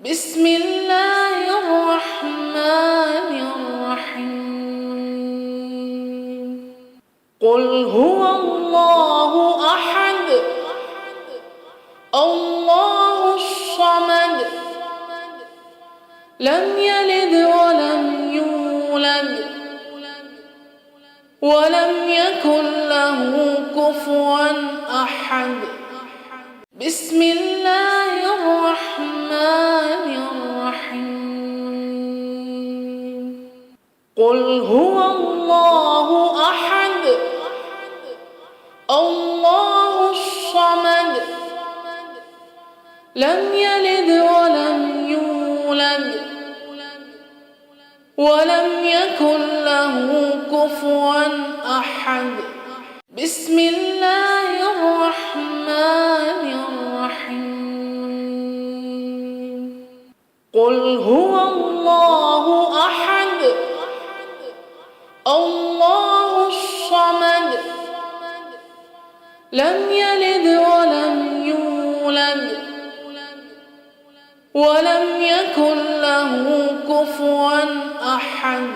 بسم الله الرحمن الرحيم. قل هو الله أحد الله الصمد لم يلد ولم يولد ولم يكن له كفوا أحد. بسم الله الرحمن الرحيم. قل هو الله أحد الله الصمد لم يلد ولم يولد ولم يكن له كفوا أحد. بسم الله الرحمن الرحيم. قل هو الله أحد الله الصمد لم يلد ولم يولد ولم يكن له كفوا أحد.